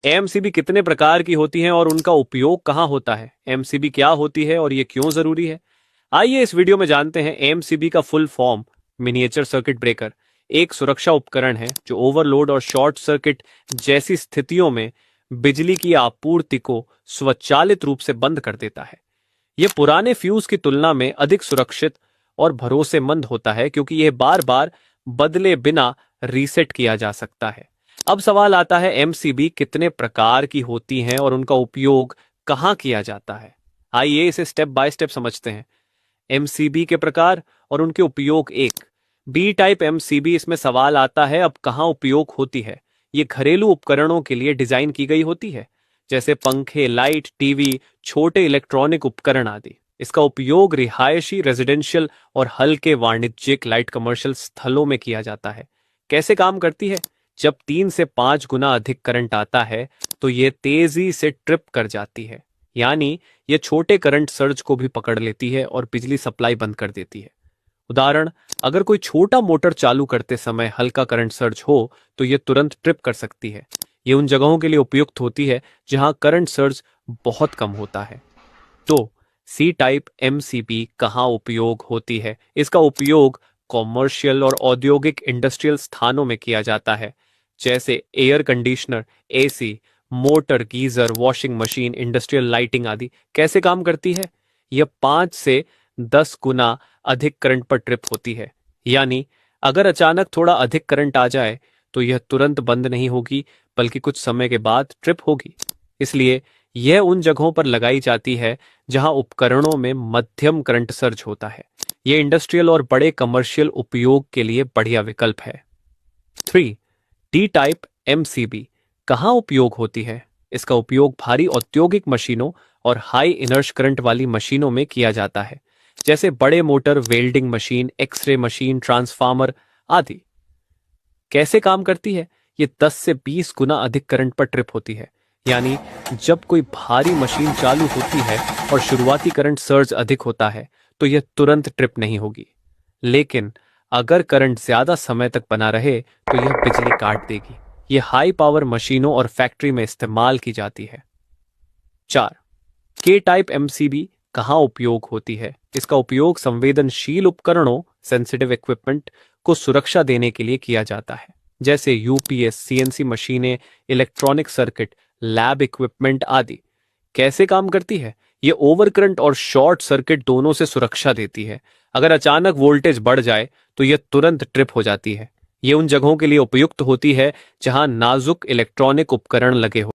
MCB कितने प्रकार की होती हैं और उनका उपयोग कहाँ होता है? एमसीबी क्या होती है और ये क्यों जरूरी है? आइए इस वीडियो में जानते हैं। एमसीबी का full form miniature circuit breaker एक सुरक्षा उपकरण है जो ओवरलोड और शॉर्ट सर्किट जैसी स्थितियों में बिजली की आपूर्ति को स्वचालित रूप से बंद कर देता है। यह पुराने फ्यूज की तुलना में अधिक सुरक्षित और भरोसेमंद होता है क्योंकि यह बार बार बदले बिना रीसेट किया जा सकता है। अब सवाल आता है, एमसीबी कितने प्रकार की होती हैं और उनका उपयोग कहाँ किया जाता है? आइए इसे स्टेप बाय स्टेप समझते हैं। एमसीबी के प्रकार और उनके उपयोग। एक, बी टाइप एमसीबी। इसमें सवाल आता है अब कहाँ उपयोग होती है? ये घरेलू उपकरणों के लिए डिजाइन की गई होती है, जैसे पंखे, लाइट, टीवी, छोटे इलेक्ट्रॉनिक उपकरण आदि। इसका उपयोग रिहायशी, रेजिडेंशियल और हल्के वाणिज्यिक लाइट कमर्शियल स्थलों में किया जाता है। कैसे काम करती है? जब 3 से 5 गुना अधिक करंट आता है तो यह तेजी से ट्रिप कर जाती है, यानी यह छोटे करंट सर्ज को भी पकड़ लेती है और बिजली सप्लाई बंद कर देती है। उदाहरण, अगर कोई छोटा मोटर चालू करते समय हल्का करंट सर्ज हो तो यह तुरंत ट्रिप कर सकती है। यह उन जगहों के लिए उपयुक्त होती है जहां करंट सर्ज बहुत कम होता है। तो सी टाइप एमसीबी कहां उपयोग होती है? इसका उपयोग कॉमर्शियल और औद्योगिक इंडस्ट्रियल स्थानों में किया जाता है, जैसे air conditioner, AC, motor, geyser, washing machine, industrial lighting आदि। कैसे काम करती है? यह 5 से 10 गुना अधिक करंट पर ट्रिप होती है, यानी अगर अचानक थोड़ा अधिक करंट आ जाए तो यह तुरंत बंद नहीं होगी बल्कि कुछ समय के बाद ट्रिप होगी। इसलिए यह उन जगहों पर लगाई जाती है जहां उपकरणों में मध्यम करंट सर्ज होता है। यह इंडस्ट्रियल और बड़े कमर्शियल उपयोग के लिए बढ़िया विकल्प है। 3, डी टाइप एमसीबी कहां उपयोग होती है? इसका उपयोग भारी औद्योगिक मशीनों और हाई इनर्श करंट वाली मशीनों में किया जाता है, जैसे बड़े motor, welding machine, x-ray machine, transformer आदि। कैसे काम करती है? ये 10 से 20 गुना अधिक करंट पर ट्रिप होती है, यानी जब कोई भारी मशीन चालू होती है और शुरुआती करंट सर्ज अधिक होता है तो यह तुरंत ट्रिप नहीं होगी, लेकिन अगर करंट ज्यादा समय तक बना रहे तो यह बिजली काट देगी। यह हाई पावर मशीनों और फैक्ट्री में इस्तेमाल की जाती है। 4, के टाइप एमसीबी कहां उपयोग होती है? इसका उपयोग संवेदनशील उपकरणों, सेंसिटिव इक्विपमेंट को सुरक्षा देने के लिए किया जाता है, जैसे यूपीएस, सीएनसी मशीनें, इलेक्ट्रॉनिक सर्किट, लैब इक्विपमेंट आदि। कैसे काम करती है? यह ओवरकरंट और शॉर्ट सर्किट दोनों से सुरक्षा देती है। अगर अचानक वोल्टेज बढ़ जाए तो यह तुरंत ट्रिप हो जाती है। यह उन जगहों के लिए उपयुक्त होती है जहां नाजुक इलेक्ट्रॉनिक उपकरण लगे हो।